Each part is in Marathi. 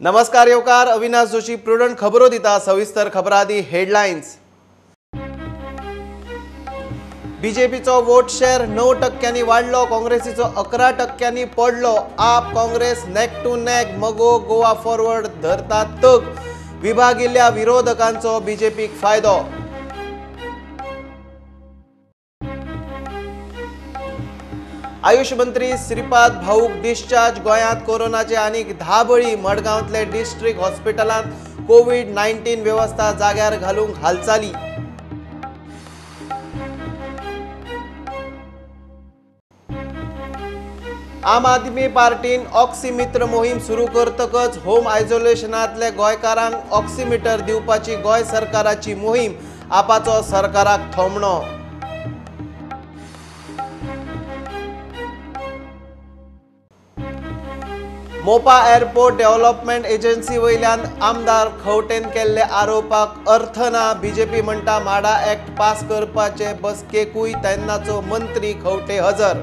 नमस्कार येवकार अविनाश जोशी प्रुडंट खबरो दिता सविस्तर खबरादी हेडलाइन्स। बीजेपीचो वोट शेअर 9% वाढलो, काँग्रेसीचो 11% पडलो। आप काँग्रेस नेक टू नेक, मगो गोवा फॉरवर्ड धरतात तग, विभागिल्ल्या विरोधकांचो बीजेपीक फायदो। आयुष मंत्री श्रीपाद भाऊक डिस्चार्ज, गोंयांत कोरोनाचे आनीक 10 बळी, मडगांवतले डिस्ट्रिक्ट हॉस्पिटलांत कोविड-19 व्यवस्था जाग्यार घालूंक हालचाली। आम आदमी पार्टीन ऑक्सिमित्र मोहीम सुरू करतकच होम आयसोलेशनांतले गोंयकारांक ऑक्सिमिटर दिवपाची गोंय सरकाराची मोहीम, आपाचो सरकाराक थोमणो। मोपा एअरपोर्ट डेव्हलपमेंट एजन्सी वयल्यान आमदार खंवटेन केल्ले आरोपाक अर्थ ना, बीजेपी म्हणटा माडा ॲक्ट पास करपाचे बसकेकूय तेन्नाचो मंत्री खंवटे हजर।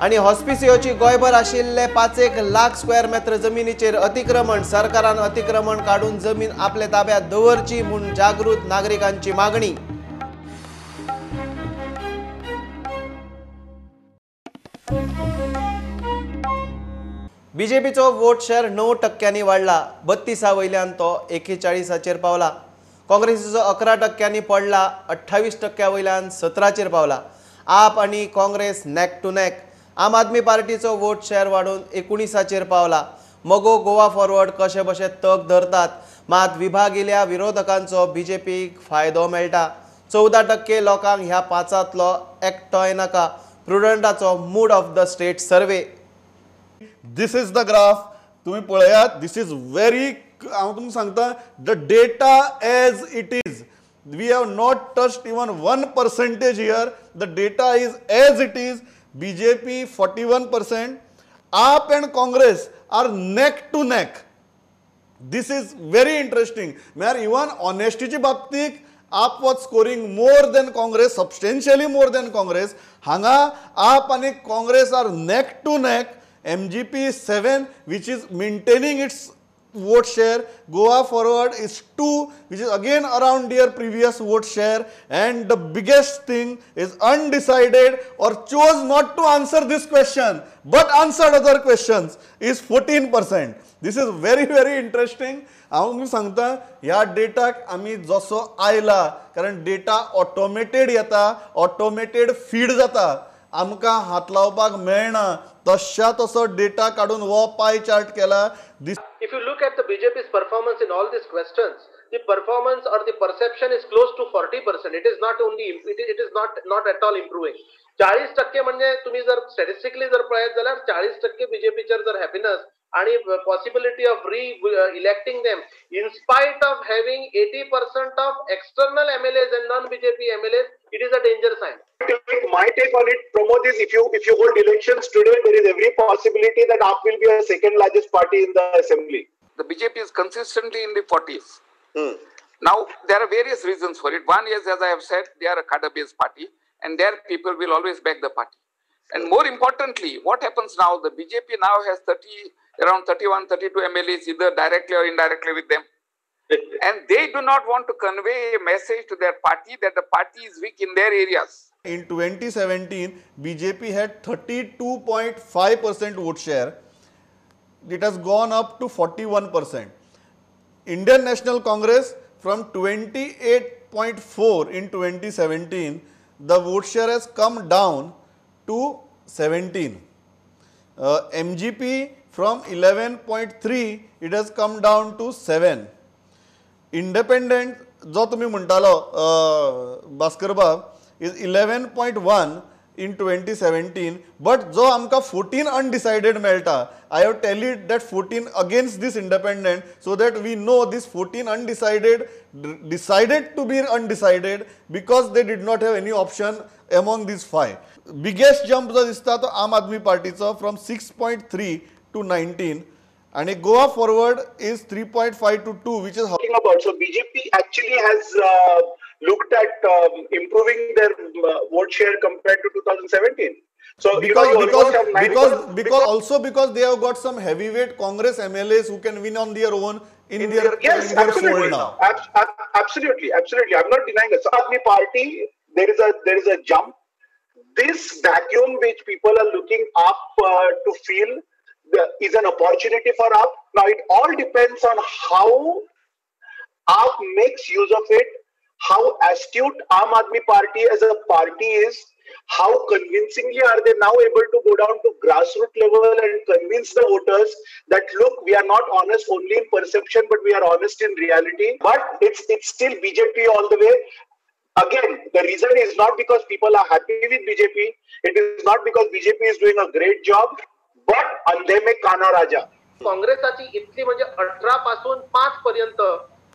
आणि हॉस्पिसियोची गोंयभर आशिल्ले 5 लाख स्क्वेअर मीटर जमिनीचेर अतिक्रमण, सरकारान अतिक्रमण काडून जमीन आपले ताब्यात दवरची म्हूण जागृत नागरिकांची मागणी। बीजेपीचो वोट शेअर 9% वाढला, 32 वयल्यान तो 41 पावला। काँग्रेसीचो 11% पडला, 28% वयल्यान 17 पावला। आप आणि काँग्रेस नेक टू नेक। आम आदमी पार्टीचो वोट शेअर वाढून 19 पावला। मगो गोवा फॉरवर्ड कशे बशे तग धरतात, मात विभागिल्ल्या विरोधकांचो बीजेपीक फायदो मेळटा। 14% लोकांक ह्या पांचांतलो एकटोय नाका, प्रुडंटाचो mood of the state survey. This is the graph, तुम्ही पळयात, दिस इज व्हेरी, हांव तुमकां सांगता, the data as it is, we have not touched even 1% here, the data is as it is. BJP 41%, AAP and Congress are neck to neck. This is very interesting, म्हळ्यार इवन ऑनेस्टीच्या बाबतीत AAP was scoring more than Congress, substantially more than Congress. हांगा आप आनी Congress are neck to neck. MGP is 7, which is maintaining its vote share. Goa Forward is 2, which is again around their previous vote share. And the biggest thing is undecided or chose not to answer this question but answered other questions is 14%. This is very, very interesting. हांव तुमकां सांगता, ह्या डेटाक आमी जसो आयला, कारण डेटा ऑटोमेटेड येता, ऑटोमेटेड फीड जाता, आमकां हात लावपाक मेळना, तशा तसो डेटा काढून वो पाय चार्ट केला। If you look at the BJP's performance in all these questions, the performance or the perception is close to 40%. It is not only, it is not at all improving. 40% म्हणजे तुम्ही जर स्टॅटिस्टिकली जर पळयत जाल्यार 40% बीजेपीचेर जर हॅपीनेस आणि possibility of electing them in spite of having 80% of external MLAs and non-BJP MLAs, it is a danger sign. My take on it, Pramod, is if you hold elections today, there is every possibility that AAP will be a second largest party in the assembly. The BJP is consistently in the 40s. Now, there are various reasons for it. One is, as I have said, they are a cadre-based party, and their people will always back the party. And more importantly, what happens now, the BJP now has around 31, 32 MLAs, either directly or indirectly with them. And they do not want to convey a message to their party that the party is weak in their areas. In 2017, BJP had 32.5% vote share. It has gone up to 41%. Indian National Congress from 28.4 in 2017, the vote share has come down to 17. MGP from 11.3, it has come down to 7. Independent, जो तुम्ही म्हणटालो भास्कर बाब, is 11.1 in 2017, but जो आमकां 14 undecided मेळटा, I have tell it that 14 against this independent, so that we know this 14 undecided decided to be undecided because they did not have any option among these 5. Biggest jump जो दिसता तो आम आदमी पार्टीचो from 6.3 to 19. And a Goa Forward is 3.5 to 2, which is talking about. So BJP actually has looked at improving their vote share compared to 2017. So because you almost have because they have got some heavyweight Congress MLAs who can win on their own in their absolutely. fold now. Absolutely. I'm not denying it. Aam Aadmi Party, there is a jump. This vacuum which people are looking up to fill is an opportunity for AAP. Now it all depends on how AAP makes use of it, how astute Aam Aadmi Party as a party is, how convincingly are they now able to go down to grassroots level and convince the voters that look, we are not honest only in perception, but we are honest in reality. But it's still BJP all the way. Again, the reason is not because people are happy with BJP. It is not because BJP is doing a great job, but अंधे में काना राजा. काँग्रेसाची इतकी म्हणजे 18 पासून 5 पर्यंत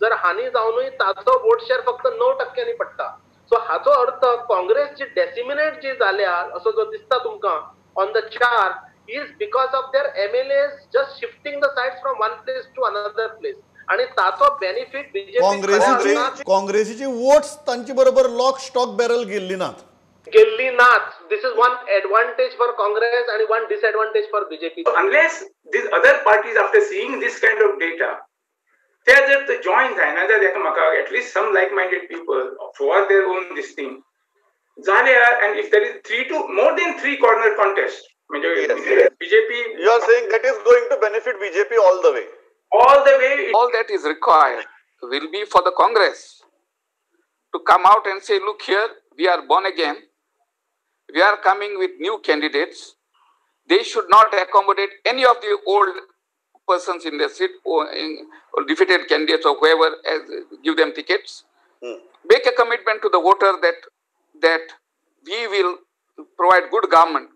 जर हानी जाऊनही ताजो वोट शेअर फक्त 9% पडटा. सो हाचो अर्थ काँग्रेसची डेसिमिनेट जी जाल्या असो जो दिसता तुमकां on the chart is because of their MLAs just shifting the sides from one place to another place आणि ताचो बेनिफिट बीजेपी काँग्रेसीची वोट्स तांची बरोबर लॉक स्टॉक बॅरल गेल्ली नात. This is one advantage for Congress and one disadvantage for BJP. Unless these other parties, after seeing this kind of data, they are just joined at least some like-minded people for their own this thing. And if there is more than three corner contest, BJP. You are saying that is going to benefit BJP all the way. All the way. All that is required will be for the Congress to come out and say, look here, we are born again. We are coming with new candidates. They should not accommodate any of the old persons in the seat or defeated candidates or whoever, give them tickets. Make a commitment to the voter that we will provide good government.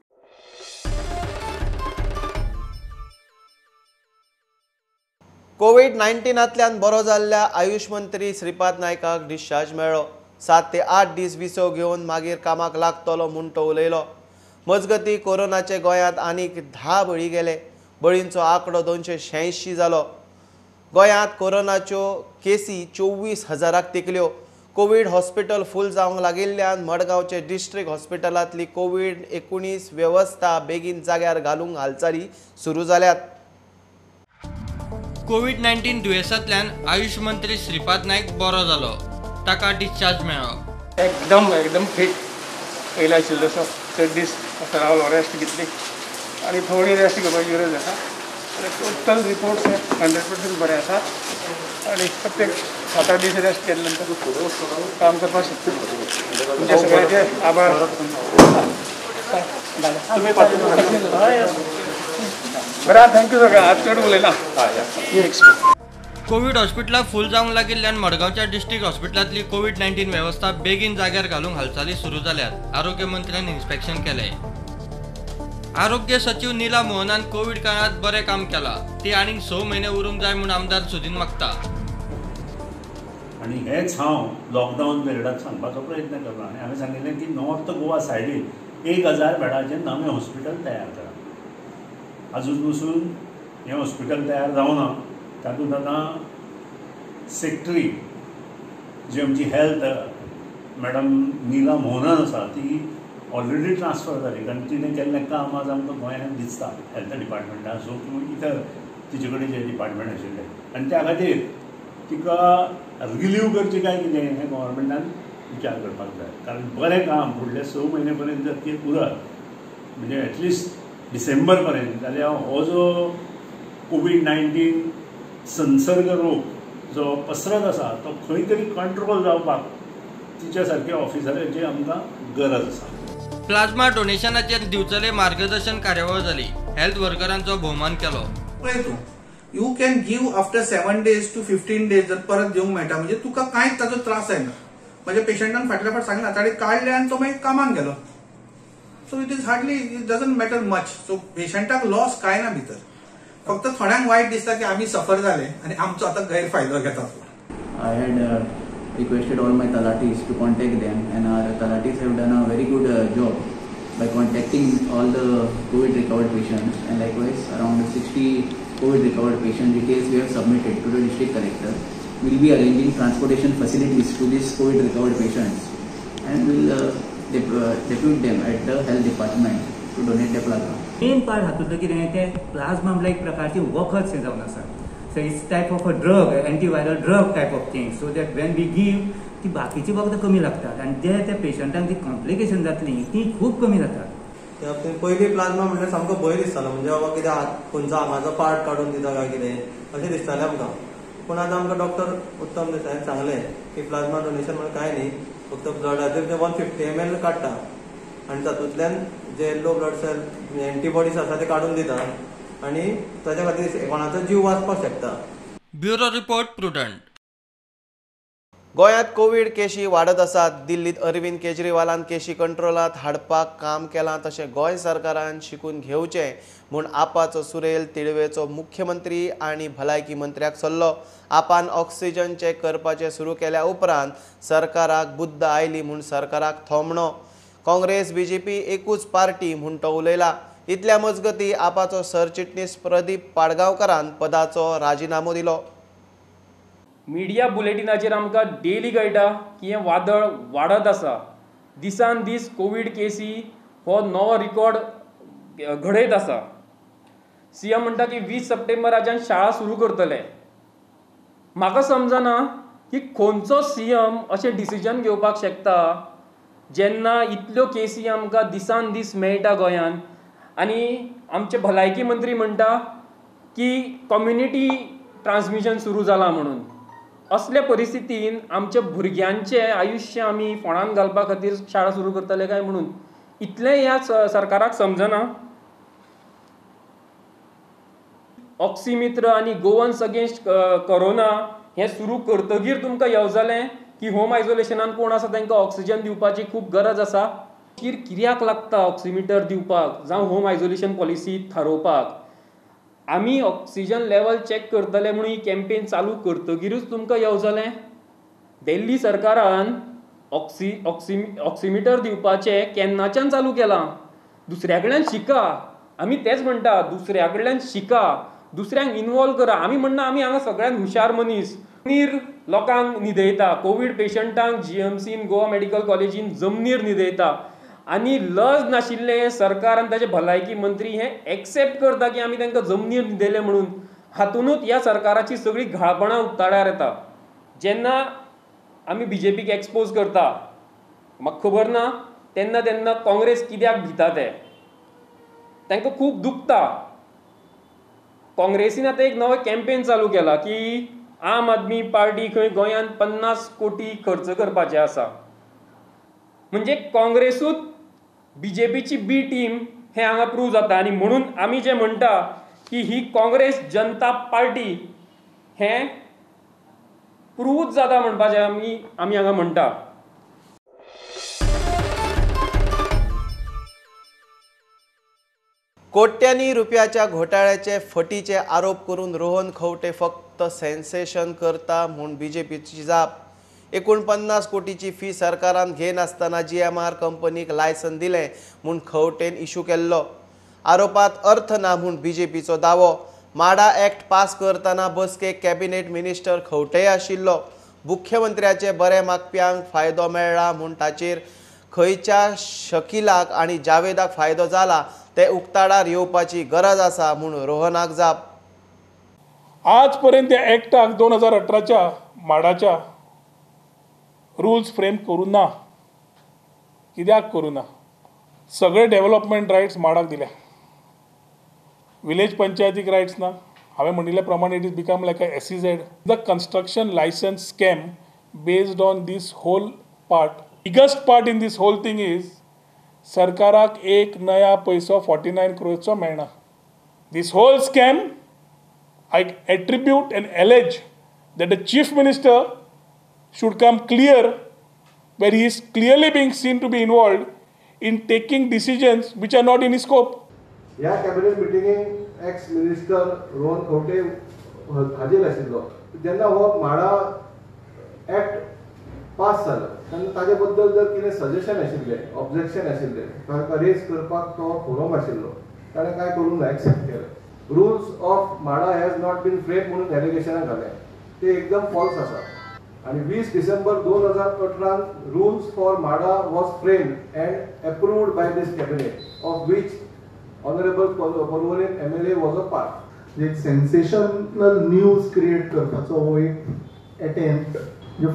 कोविड-19तल्यान बरो जाल्ल्या आयुष मंत्री श्रीपाद नायकाक डिस्चार्ज मेळ्ळो. 7 ते 8 दीस विसो घेवन मागीर कामाक लागतलो म्हूण तो उलयलो. मजगतीं कोरोनाचे गोंयांत आनीक 10 बळी गेले. बळींचो आंकडो 286 जालो. गोंयांत कोरोनाच्यो केसी 24,000 तेंकल्यो. कोवीड हॉस्पिटल फूल जावंक लागिल्ल्यान मडगांवचे डिस्ट्रिक्ट हॉस्पिटलांतली कोविड-19 वेवस्था बेगीन जाग्यार घालूंक हालचाली सुरू जाल्यात. कोविड-19 दुयेंसांतल्यान आयुष मंत्री श्रीपाद नायक बरो जालो. ताका डिस्चार्ज मेळ्ळो. एकदम फिट पयला आशिल्लो असो 3 दीस रावलो, रेस्ट घेतली आनी थोडी रेस्ट घेवपाची गरज आसा. टोटल रिपोर्ट्स 100% बरे आसात आनी प्रत्येक 7-8 दीस रेस्ट केले नंतर काम करपाक शकता. तुमचे सगळ्यांचे आभार. बरें, थँक्यू सगळ्यांक. आज चड उलयना. कोविड हॉस्पिटलां फूल जावंक लागिल्ल्यान मडगांवच्या डिस्ट्रिक्ट हॉस्पिटलांतली कोविड-19 वेवस्था बेगीन जाग्यार घालूंक हालचाली सुरू जाल्यात. आरोग्य मंत्र्यान इन्स्पेक्शन केलें. आरोग्य सचिव नीला मोहनान कोविड काळात बरें काम केलां. ती आनीक 6 म्हयने उरूंक जाय म्हूण आमदार सुदीन मागता. आनी हेच हांव लॉकडावन पिरियडाक सांगपाचो प्रयत्न करता. आनी हांवें सांगिल्लें की नॉर्थ गोवा सायडीन 1000 बेडाचें नवें हॉस्पिटल तयार करा. अजून पसून हें हॉस्पिटल तयार जावना. तातूंत आतां सेक्रेटरी जी आमची हेल्थ मॅडम नीला मोहनन आसा ती ऑलरेडी ट्रान्सफर जाली, कारण तिणें केल्लें काम आज आमकां गोंयांत दिसता हेल्थ डिपार्टमेंटान. सो इतर तिचे कडेन जे डिपार्टमेंट आशिल्ले आनी त्या खातीर तिका रिलीव करचें काय कितें हें गव्हर्मेंटान विचार करपाक जाय. कारण बरें काम फुडले 6 म्हयने पर्यंत जर ती उरत म्हणजे एटलिस्ट डिसेंबर पर्यंत, जाल्यार हो जो कोविड-19 संसर्ग रोग जो पसरत आसा तो खंय तरी कंट्रोल जावपाक तिच्या सारक्या ऑफिसरांची आमकां गरज आसा. प्लाझ्मा डोनेशनाचेर दिवचले मार्गदर्शन कार्यावळ जाली. हेल्थ वर्करांचो भोवमान केलो. You can give after 7 days to 15 days जर परत दिवंक मेळटा म्हणजे तुका कांयच ताचो त्रास जायना. म्हणजे पेशंटान फाटल्या फाट सांगला ताणें काडले आनी तो मागीर कामाक गेलो. So it is hardly it doesn't matter much. So पेशंटाक लॉस काय ना भितर. फक्त थोड्यांक वायट दिसता की आम्ही सफर झाले आणि आमचो आता गैरफायदो घेतात. I had requested all my talatis to contact them, and our talatis have done a very good job by contacting all the COVID recovered patients, and likewise around 60 COVID recovered patient details we have submitted to the district collector, will be arranging transportation facilities to these COVID recovered patients and will depute them at the health department to donate the plasma. Main part हातूंतलें कितें तें प्लाज्मा म्हणल्यार एक प्रकारची वखद शें जावन आसा. So it's type of a drug, antiviral drug type of thing, so that when we give ती बाकीची वखदां कमी लागतात आनी जे त्या पेशंटांक ती कॉम्प्लिकेशन जातली ती खूब कमी जातात. पयली प्लाज्मा म्हणल्यार सामको भंय दिसतालो, म्हणजे बाबा कितें खंयचो आंगाचो पार्ट काडून दिता काय कितें अशें दिसतालें आमकां. पूण आतां आमकां डॉक्टर उत्तम देसायान सांगलें की प्लाज्मा डोनेशन म्हणजे कांय न्ही, फक्त ब्लडाचे जे 150 ml काडटा आनी तातूंतल्यान जे येल्लो ब्लड सेल एंटीबॉडीज आसा ते काडून दिता आनी ताच्या खातीर कोणाचो जीव वाचपाक शकता. Bureau report prudent. गोंयांत कोविड केशी वाडत आसात. दिल्लीत अरविंद केजरीवालान केशी कंट्रोलांत हाडपाक काम केलां, तशें गोंय सरकारान शिकून घेवचें म्हूण आपाचो सुरेल तिडवेचो मुख्यमंत्री आनी भलायकी मंत्र्याक सल्लो. आपान ऑक्सिजन चॅक करपाचें सुरू केल्या उपरांत सरकाराक बुद्द आयली म्हूण सरकाराक थोमणो. काँग्रेस बीजेपी एकूच पार्टी म्हूण तो उलयला. इतल्या मजगतीं आपाचो सरचिटणीस प्रदीप पाडगांवकारान पदाचो राजिनामो दिलो. मिडिया बुलेटिनाचेर आमकां डेली कळटा की हें वादळ वाडत आसा. दिसान दीस कोविड केसी हो नवो रिकॉर्ड घडयत आसा. सीएम म्हणटा की 20 सप्टेंबराच्यान शाळा सुरू करतले. म्हाका समजना की खंयचो सीएम अशें डिसिजन घेवपाक शकता जेन्ना इतल्यो केसी आमकां दिसान दीस मेळटा गोंयांत आनी आमचे भलायकी मंत्री म्हणटा की कम्युनिटी ट्रान्समिशन सुरू जालां म्हणून. असल्या परिस्थितीन आमच्या भुरग्यांचें आयुश्य आमी फोंडान घालपा खातीर शाळा सुरू करतले काय म्हणून इतलें ह्या सरकाराक समजना. ऑक्सिमित्र आनी गोवन्स अगेन्स्ट कोरोना हें सुरू करतगीर तुमकां येवजलें की होम आयसोलेशनान कोण आसा तांकां ऑक्सिजन दिवपाची खूब गरज आसा. कित्याक लागता ऑक्सिमिटर दिवपाक जावं होम आयसोलेशन पॉलिसी थारोवपाक. आमी ऑक्सिजन लेवल चॅक करतले म्हणून ही कॅम्पेन चालू करतगीरूच तुमकां येवजलें. दिल्ली सरकारान ऑक्सिमिटर दिवपाचें केन्नाच्यान चालू केलां. दुसऱ्या कडल्यान शिका. आमी तेच म्हणटा दुसऱ्या कडल्यान शिका, दुसऱ्यांक इनवॉल्व करा. आमी म्हणना आमी हांगा सगळ्यान हुशार मनीस. जमनीर लोकांक न्हिदयता, कोवीड पेशंटांक जीएमसीन गोवा मेडिकल कॉलेजीन जमनीर न्हिदयता आनी लज नाशिल्ले सरकार आनी ताचे भलायकी मंत्री हें एक्सेप्ट करता की आमी तांकां जमनीर न्हिदयले म्हणून. हातूनच ह्या सरकाराची सगळी घाळपणां उक्ताड्यार येता. जेन्ना आमी बीजेपीक एक्सपोज करता म्हाका खबर ना तेन्ना तेन्ना काँग्रेस कित्याक भिता ते तांकां खूब दुखता. काँग्रेसीन आतां एक नवो कॅम्पेन चालू केला की आम आदमी पार्टी खंय गोंयांत 50 कोटी खर्च करपाचे आसा. म्हणजे काँग्रेसूच बीजेपीची बी टीम हें हांगा प्रूव जाता. आनी म्हणून आमी जें म्हणटा की ही काँग्रेस जनता पार्टी हें प्रूवच जाता म्हणपाचें आमी हांगा म्हणटा. कोट्यांनी रुपयाच्या घोटाळ्याचे फटीचे आरोप करून रोहन खंवटे फक्त सेन्सेशन करता म्हूण बीजेपीची जाप. 49 कोटीची फी सरकारान घेनासतना GMR कंपनीक लायसन दिलें म्हूण खंवटेन इशू केल्लो. आरोपांत अर्थ ना म्हूण बीजेपीचो दावो. माडा ॲक्ट पास करतना बसकेक कॅबिनेट मिनिस्टर खंवटेय आशिल्लो. मुख्यमंत्र्याचे बरे मागप्यांक फायदो मेळ्ळा म्हूण ताचेर खंयच्या शकिलाक आनी जावेदाक फायदो जाला ते उक्ताडार येवपाची गरज आसा म्हूण रोहनाक जाप. आज पर्यंत त्या ॲक्टाक 2018च्या माडाच्या रुल्स फ्रेम करूं ना. कित्याक करूं ना? सगळे डेव्हलपमेंट रायट्स माडाक दिल्या. विलेज पंचायतीक रायट्स ना. हांवें म्हणिल्ल्या प्रमाणे it is become like a SEZ. The construction license scam based on this whole part. Biggest part in this whole thing is सरकाराक एक नया पैसो 49 crores मेळना. This whole scam I attribute and allege that the chief minister should come clear where he is clearly being seen to be involved in taking decisions which are not in his scope. ह्या कॅबिनेट मिटिंगेक एक्स मिनिस्टर रोहन खंवटे हाजीर आशिल्लो. जेन्ना हो माडा ॲक्ट पास जालो तेन्ना ताजे बद्दल जर कितें सजेशन आशिल्लें, ऑब्जेक्शन आशिल्लें, ताका रेज करपाक तो फोरम आशिल्लो, ताणें कांय करूंक ना, एक्सेप्ट केलें. Rules of MADA has not been framed म्हणून एलिगेशनां घालें. ते एकदम फॉल्स आसा. आणि 20 December 2018 rules for MHADA was framed and approved by this cabinet, of which Honorable Porvorim MLA was a part. एक सेन्सेशनल न्यूज क्रिएट करपाचो हो एक attempt.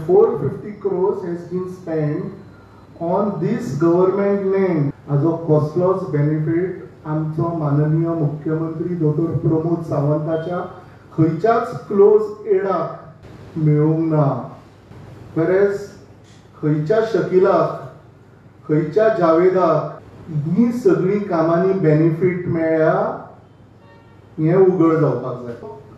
450 crores has been spent on this government land as a कसलोच बेनिफिट आमचो माननीय मुख्यमंत्री डॉक्टर प्रमोद सावंताच्या खंयच्याच क्लोज एडाक मेळूंक ना. वेरेज खंयच्या शकिलाक, खंयच्या जावेदाक ही सगळी कामांनी बेनिफिट मेळ्ळ्या हे उघड जावपाक जाय.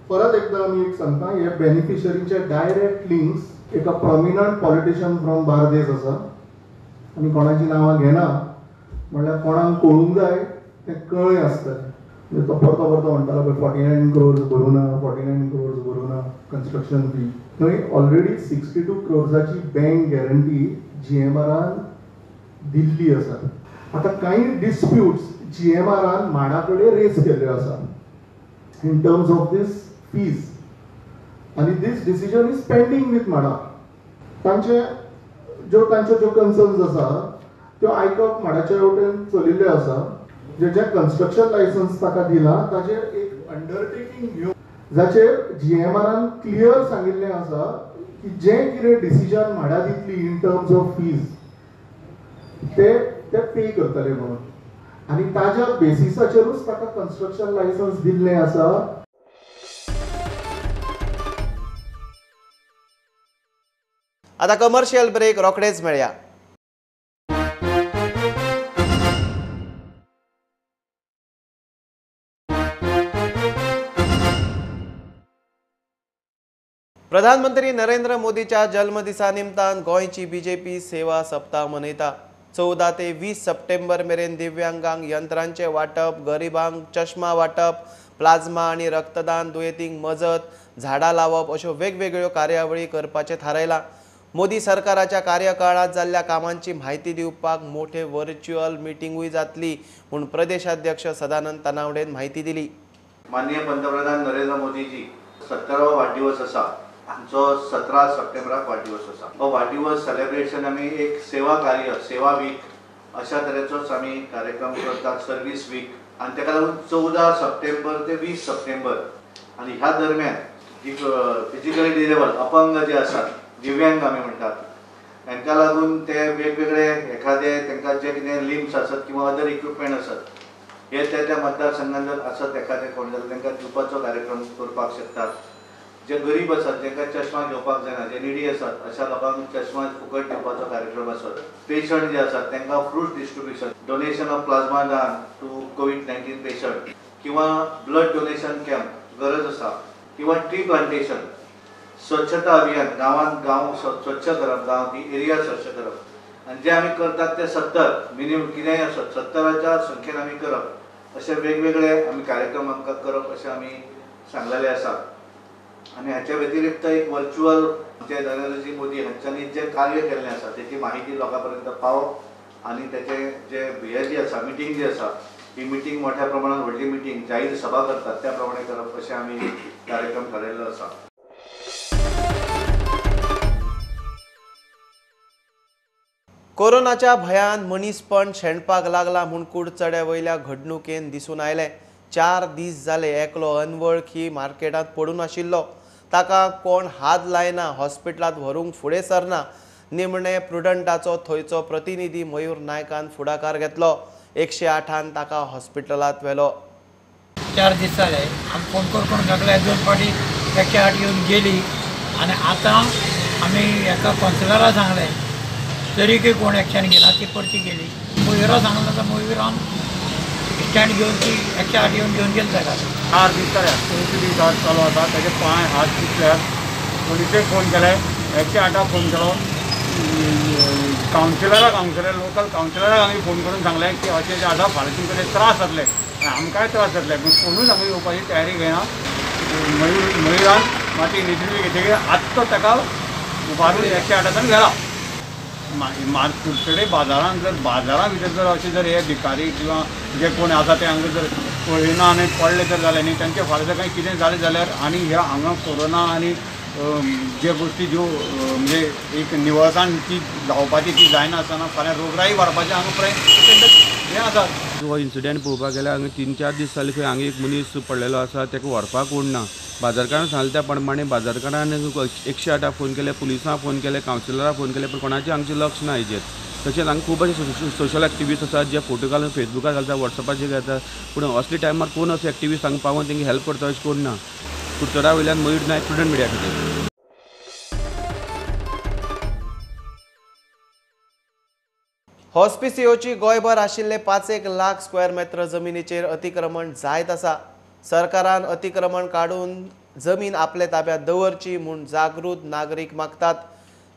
परत एकदा आमी एक सांगता, हे बेनिफिशरीचे डायरेक्ट लिंक्स एका प्रॉमिनंट पॉलिटिशियन फ्रॉम बार्देस आसा. आमी कोणाची नांवां घेना, म्हणल्यार कोणाक कळूंक जाय तें कळ्ळें आसतलें. तो परतो म्हणटालो 49 crores भरूना, 49 crores भरूना कन्स्ट्रक्शन फी. थंय ऑलरेडी 62 crores बँक गॅरंटी GMRन दिल्ली आसा. आता काही डिस्प्यूट्स GMRन म्हाडा कडेन रेज केल्ल्यो आसा in terms of this fees, and this decision is pending with MHADA. तांचे ज्यो कन्सर्न्स आसा त्यो आयकप म्हाडाच्या वटेन चलिल्ले आसा. जे कन्स्ट्रक्शन लायसन्स ताका दिला ताचेर एक अंडरटेकिंग घेवन जाचेर GMRन क्लियर सांगिल्लें आसा की जे कितें डिसिजन म्हाडा दितली इन टर्म्स ऑफ फीज ते पे करतले म्हणून. आणि ताज्या बेसिसाचेरूच ताका कन्स्ट्रक्शन लायसन्स दिल्लें आसा. आता कमर्शियल ब्रेक रोखडेच मेळया. प्रधानमंत्री नरेंद्र मोदीच्या जन्मदिसा निमतान गोंयची BJP सेवा सप्ताह मनयता. 14 ते 20 सप्टेंबर मेरेन दिव्यांगांक यंत्रांचे वाटप, गरिबांक चश्मा वाटप, प्लाझ्मा आणि रक्तदान, दुयेंतींक मजत, झाडां लावप अश्यो वेगवेगळ्यो कार्यावळी करपाचें थारायलां. मोदी सरकाराच्या कार्यकाळात जाल्ल्या कामांची म्हायती दिवपाक मोठे व्हर्च्युअल मिटींगूय जातली म्हूण प्रदेशाध्यक्ष सदानंद तनावडेन म्हायती दिली. माननीय पंतप्रधान नरेंद्र मोदीजी 17वा वाढदिवस आसा. आमचो 17 सप्टेंबराक वाढदिवस आसा. हो वाढदिवस सेलिब्रेशन आमी एक सेवा कार्य, सेवा वीक अशा तरेचोच आमी कार्यक्रम करतात, सर्वीस वीक. आनी ताका लागून 14 सप्टेंबर ते 20 सप्टेंबर आनी ह्या दरम्यान जी फिजिकली डिसेबल अपंग जे आसात, दिव्यांग आमी म्हणटात, तांकां लागून ते वेगवेगळे एखादे तांकां जे कितें लिम्स आसत किंवा अदर इक्विपमेंट आसत हे त्या मतदारसंघात जर आसत एखादे कोण जाल्यार तांकां दिवपाचो कार्यक्रम करपाक शकतात. जे गरीब आसात जांकां चश्मा घेवपाक जायना, जे निडी आसात अशा लोकांक चश्मा फुकट दिवपाचो कार्यक्रम आसत. पेशंट जे आसात तांकां fruit distribution, donation of plasma दान टू COVID-19 पेशंट किंवा ब्लड डोनेशन कॅम्प गरज आसा किंवा ट्री प्लांटेशन, स्वच्छता अभियान, गांवांत गांव स्वच्छ करप, गांव एरिया स्वच्छ करप. आनी जे आमी करतात ते 70 मिनिमम कितेंय आसत 70च्या संख्येन आमी करप. अशे वेगवेगळे आमी कार्यक्रम आमकां करप अशें आमी सांगलेले आसा. आणि ह्याच्या व्यतिरिक्त एक व्हर्च्युअल जे नरेंद्रजी मोदी हांच्यांनी जे कार्य केल्लें आसा त्याची माहिती लोकांपर्यंत पावप आणि त्याचे जे हे जी आसा मिटींग जी आसा ही मिटींग मोठ्या प्रमाणात व्हडली मिटींग जाहीर सभा करतात त्या प्रमाणे करप अशें आमी कार्यक्रम थारायल्लो आसा. कोरोनाच्या भयान मनीसपण शेणपाक लागला म्हूण कुडचड्या वयल्या घडणुकेन दिसून आयलें. 4 दीस जाले एकलो अनवळखी मार्केटांत पडून आशिल्लो. ताका कोण हात लायना, हॉस्पिटलांत व्हरूंक फुडें सरना. निमणे प्रुडंटाचो थंयचो प्रतिनिधी मयूर नायकान फुडाकार घेतलो. 108 ताका हॉस्पिटलांत व्हेलो. 4 दीस जाले आमी फोन करून सगळे 2 फावटी 108 येवन गेली आनी आतां आमी हेका कावन्सिलराक सांगलें तरीकय कोण एक्शन घेना, ती परती गेली. मयुरा सांगलें आतां मयुरान स्टँड घेवन ती 108 येवन घेवन गेली ताका. 4 दीस जाले पयलीं डॉट चालू आसा, ताजे पांय हात तुटल्यात. पोलिसेक फोन केले, 108 फोन केलो, कावन्सिलर लोकल कावन्सिलराक आमी फोन करून सांगलें की अशें जे आसा फाल्यां तुमकां ते त्रास जातले आनी आमकांय त्रास जातले. पूण कोणूच आमी येवपाची तयारी घेना. मयुरान माती इनिशिएटीव घेतकीर आत्तां ताका उबारून 108 गेला. कुडचडे बाजारांत जर बाजारा भितर जर अशें जर हे भिकारी किंवा जे कोण आसा ते हांगा जर पळयना आनी पडले जर जाले न्ही तांचे फाल्यां जर काही कितें जालें जाल्यार आनी ह्या हांगा कोरोना आनी जे गोष्टी ज्यो म्हणजे एक निवळसाण ती जावपाची ती जायना आसतना फाल्यां रोगराई वाडपाचें हांगा प्रयत्न हें आसा. हो इन्सिडेंट पळोवपाक गेल्यार हांगा 3-4 दीस जाले खंय हांगा एक मनीस पडलेलो आसा, ताका व्हरपाक कोण ना. बाजारकारान सांगले त्या प्रमाणे बाजारकारान 108 फोन केले, पुलिसांक फोन केले, कावन्सिलराक फोन केले, पण कोणाचें हांगचें लक्ष ना हेजेर. तशेंच हांगा खूब अशे सोशल एक्टिविस्ट आसात जे फोटो घालून फेसबुकार घालता, वॉट्सॅपाचेर घालता, पूण असले टायमार कोण असो एक्टिविस्ट हांगा पावून तांकां हेल्प करता अशें कोण ना. कुडचडा वयल्यान मयूर नायक, प्रुडंट मिडिया खातीर. हॉस्पिसिओची गोंयभर आशिल्ले 5 लाख स्क्वेअर मीटर जमिनीचेर अतिक्रमण जायत आसा. सरकारान अतिक्रमण काडून जमीन आपले ताब्यात दवरची म्हूण जागृत नागरीक मागतात.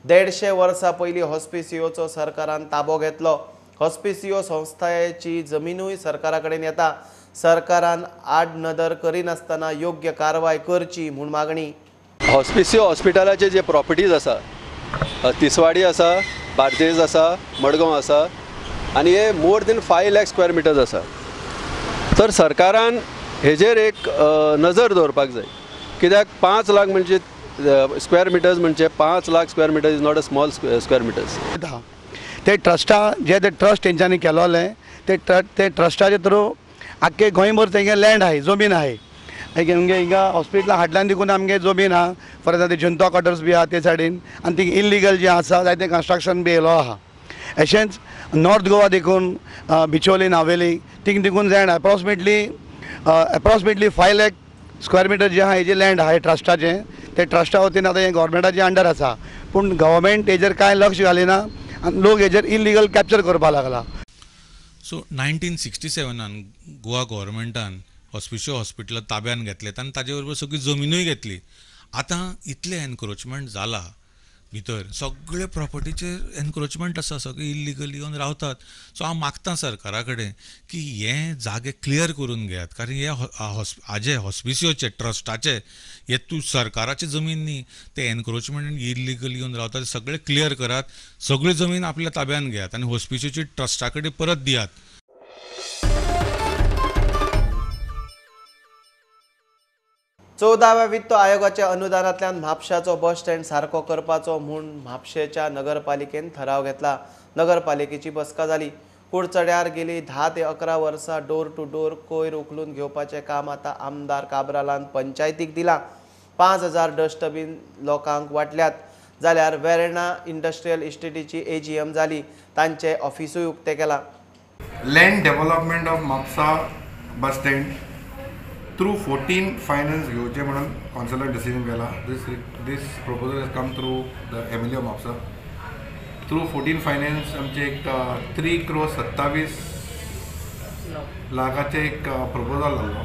150 वर्सां पयलीं हॉस्पिसिओचो सरकारान ताबो घेतलो. हॉस्पिसिओ संस्थेची जमीनूय सरकारा कडेन येता. सरकारान आड नदर करिनासतना योग्य कारवाय करची म्हूण मागणी. हॉस्पिसिओ हॉस्पिटलाचे जे प्रॉपर्टीज आसा, तिसवाडी आसा, बार्देज आसा, मडगांव आसा, आनी हे more than 5 lakh square metres आसा. तर सरकारान हेजेर एक नजर दवरपाक जाय, कित्याक 5 लाख म्हणजे स्क्वेअर मिटर्स म्हणजे 5 lakh square metres is not a small square metres. ते ट्रस्टा जे ते ट्रस्ट तेंच्यांनी केलोले ते ट्रस्टाचे थ्रू आख्खे गोंयभर तेंगे लँड आहे, जमीन आहे. हिंगा हॉस्पिटला हाटल्यान देखून आमगे जमीन आहा. फॉर एक्झाम्पल जनता क्वार्टर्स बी आहा ते सायडीन, आनी थिंग इल्लिगल जे आसा जायते कन्स्ट्रक्शन बी येयलो आहा. अशेंच नॉर्थ गोवा देखून बिचोली नावेली थिंग देखून land approximately 5 lakh square metre जे आहा हेजे लँड आहा ट्रस्टाचें. ते ट्रस्टा वतीन आतां हें गोवोरमेंटाच्या अंडर आसा, पूण गव्हर्मेंट हेजेर कांय लक्ष घालिना आनी लोक हेजेर इल्लिगल कॅप्चर करपाक लागला. सो 1967 गोवा गव्हर्मेंटान हॉस्पिसिओ हॉस्पिटल ताब्यान घेतलें आनी ताजे बरोबर सगळी जमिनूय घेतली. आतां इतलें एनक्रोचमेंट जाला भितर, सगळे प्रॉपर्टीचेर एनक्रोचमेंट आसा, सगळे इल्लिगली येवन रावतात. सो हांव मागतां सरकारा कडेन की हे जागे क्लियर करून घेयात, कारण हे हाजे हॉस्पिसिओचे ट्रस्टाचे हे तूं सरकाराची जमीन न्ही, ते एनक्रोचमेंट इल्लिगली येवन रावतात सगळे क्लियर करात, सगळी जमीन आपल्या ताब्यान घेयात आनी हॉस्पिसिओची ट्रस्टा कडेन परत दियात. चौदाव्या वित्त आयोगाच्या अनुदानांतल्यान म्हापशाचो बस स्टँड सारको करपाचो म्हूण म्हापशेच्या नगरपालिकेन ठराव घेतला. नगरपालिकेची बसका जाली. कुडचड्यार गेली 10 ते 11 वर्सां डोर टू डोर कोयर उखलून घेवपाचें काम आतां आमदार काब्रालान पंचायतीक दिलां. 5000 डस्टबीन लोकांक वाटल्यात. जाल्यार वेर्णा इंडस्ट्रियल इस्टेटीची AGM जाली, तांचें ऑफिसूय उक्तें केलां. Land development of Mapusa bus stand through 14 finance घेवचे म्हणून कौन्सिलर डिसिजन केला. This proposal has come through the MLA of Mapusa. Through 14 finance आमचे एक 3 crore 27 लाखाचे एक प्रपोजल लागलो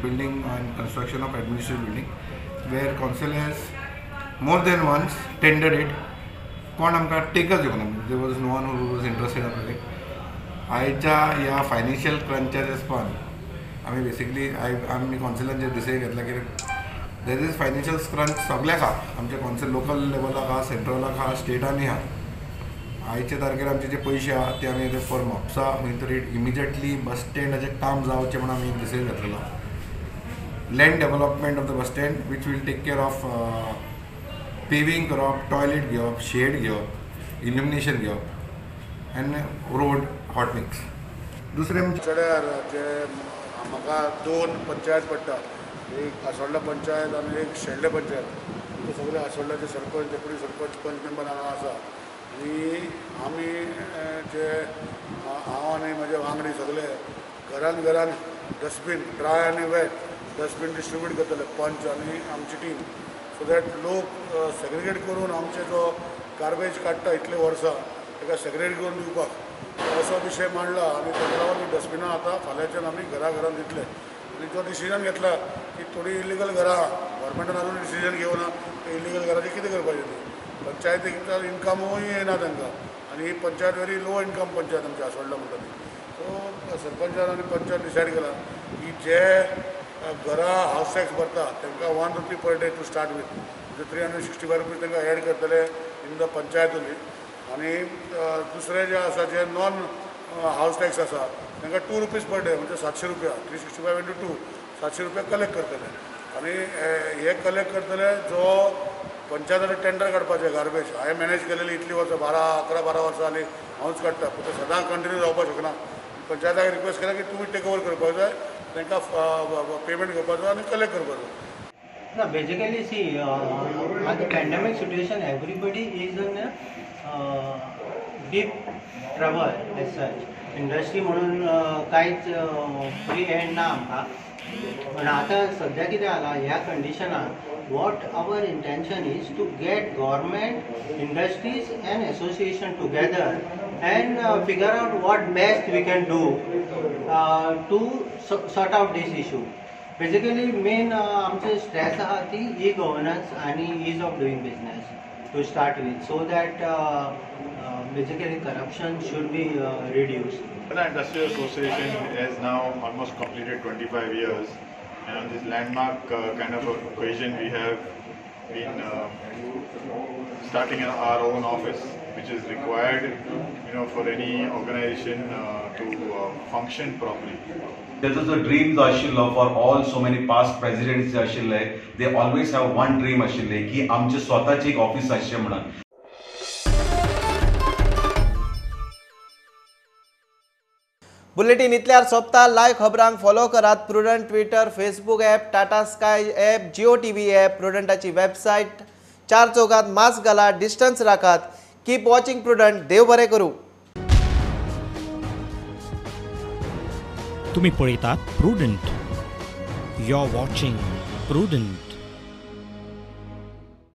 building and construction of administrative building, वेर council has more than once tendered it. कोण आमकां टेकच दिवना, there was no one who was interested in project. आयच्या ह्या फायनान्शियल क्रंचाच्या दिसपान आमी बेसिकली आमी कौन्सिलांचेर डिसायड घेतला की देर इज फायनान्शियल क्रंच सगळ्याक आहा, आमच्या कौन्सिल लोकल लेवलाक आहा, सेंट्रलाक आहा, स्टेटांनी आहा. आयच्या तारखेर आमचे जे पयशे आहा ते आमी फॉर म्हापसा खंय तरी इमिजिएटली बस स्टँडाचें काम जावचें म्हणून आमी डिसायड घेतलेलो. Land development of the bus stand which will take care of paving करप, टॉयलेट घेवप, शेड घेवप, इल्युमिनेशन घेवप आनी रोड हॉट मिक्स. दुसरें चड्यार जे म्हाका 2 पंचायत पडटा, एक आसोळडा पंचायत आनी एक शेल्डे पंचायत. ते सगळे आसोळड्याचे सरपंच, डेप्युटी सरपंच, पंच मेंबर हांगा आसा. आनी आमी जे हांव आनी म्हजे वांगडी सगळे घरान घरान डस्टबीन, ड्राय आनी वेट डस्टबीन डिस्ट्रिब्यूट करतले, पंच आनी आमची टीम, सो दॅट लोक सेग्रिगेट करून आमचे जो गार्बेज काडटा इतले वर्सां ताका सेग्रिगेट करून दिवपाक असो विशय मांडला. आनी ताका लागून डस्टबिनां आतां फाल्यांच्यान आमी घरान दितले. आनी जो डिसिजन घेतला की थोडी इल्लिगल घरां आहा, गव्हर्मेंटान अजून डिसिजन घेवना इल्लिगल घरांचें कितें करपाचें ती. पंचायतीक इन्कमूय येना तांकां, आनी ही panchayat very low income panchayat आमची आसोळडा म्हणटा ती. सो सरपंचान आनी पंचान डिसायड केला की जे घरां हावस टॅक्स भरता तांकां 1 rupee per day to start with, म्हणजे 365 rupees तांकां एड करतले इन द पंचायत ओन्ली. आनी दुसरे जे आसा जे नॉन हावस टॅक्स आसा तांकां 2 rupees पर डे म्हणजे 700 रुपया, 365 into 2 700 रुपया कलेक्ट करतले. आनी हे कलेक्ट करतले जो पंचायताचे टेंडर काडपाचें गार्बेज हांवें मॅनेज केलेली इतली वर्सां 11-12 वर्सां जालीं हांवूच काडटा पूण तें सदां कंटिन्यू जावपाक शकना पंचायताक रिक्वेस्ट केला की तुमी टेक ओवर करपाक जाय तांकां पेमेंट घेवपाचो आनी कलेक्ट करपाचो. No, basically, see, at the pandemic situation, everybody is in deep trouble as such. Industry म्हणून कांयच फ्री हँड ना आमकां. पण आतां सद्या कितें जाला ह्या कंडिशनाक what our intention is to get government, industries and association together and figure out what best we can do to sort out this issue. Basically main आमचे stress आहा ती e-governance आणि ease of doing business to start with, so that basically corruption should be reduced. The Industrial Association has now almost completed 25 years, and on this landmark kind of occasion we have been starting our own office, which is required, for any organization to function properly. This is a dream जो आशिल्लो for all so many past presidents जे आशिल्ले, they always have one dream आशिल्ले की आमचे स्वताचे एक ऑफिस आसचें म्हणून. बुलेटिन इतल्यार सोंपता. लायव्ह खबरांक फॉलो करात Prudent Twitter, Facebook app, Tata Sky app, Jio TV app, प्रुडंटाची वेबसायट. चार चौकात मास्क घालात, डिस्टन्स राखात. Keep watching Prudent. देव बरें करूं. तुम्ही पळयतात Prudent. You are watching prudent.